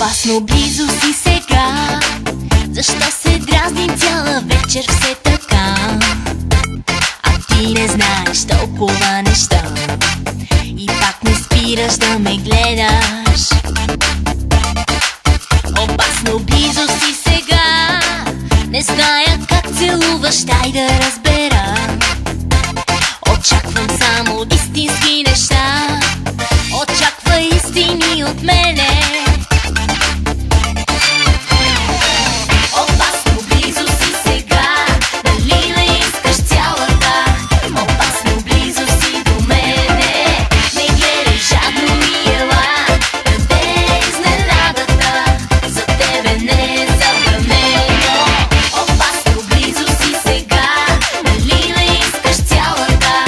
Опасно близо си сега, защо се дразним цяла вечер все така? А ти не знаеш толкова неща и пак не спираш да ме гледаш. Опасно близо си сега, не зная как целуваш, дай да разбера. Очаквам само истински неща, очаквай истини от мене. Опасно близо си сега, дали ме искаш цялата? Опасно близо си до мене, не гледай жадно и ела. Къде е изненадата? За тебе не е забранено. Опасно близо си сега, дали ме искаш цялата?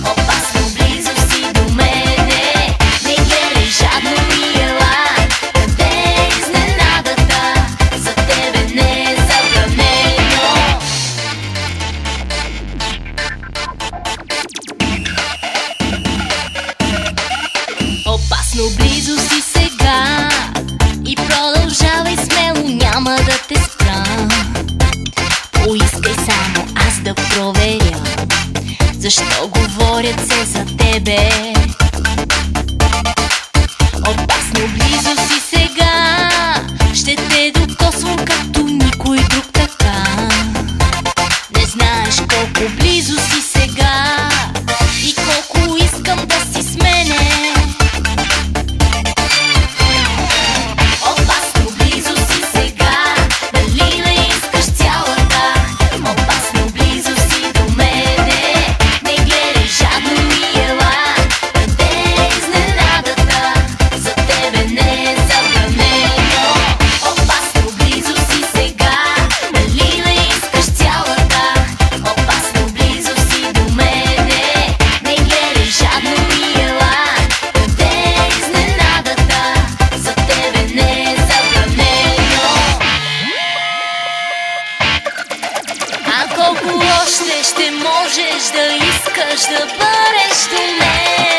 Опасно близо си до мене, не гледай жадно и ела. Къде е изненадата? За тебе не е забранено. Опасно близо си сега и продължавай смело, няма да те спра. Поискай само аз да проверя защо говорят се за тебе. Опасно близо си сега, ще те докосвам както никой друг така. Не знаеш колко близо си сега и колко искам да си с мене. Опасно близо си сега, дали ме искаш цялата? Опасно близо си до мене, не гледай жадно и ела. Къде е изненадата? За тебе не е забранено. Опасно близо си сега, дали ме искаш цялата? Опасно близо си до мене, не гледай жадно и ела. Къде е изненадата? За тебе не е забранено. А колко още ще можеш да искаш да бъдеш до мен?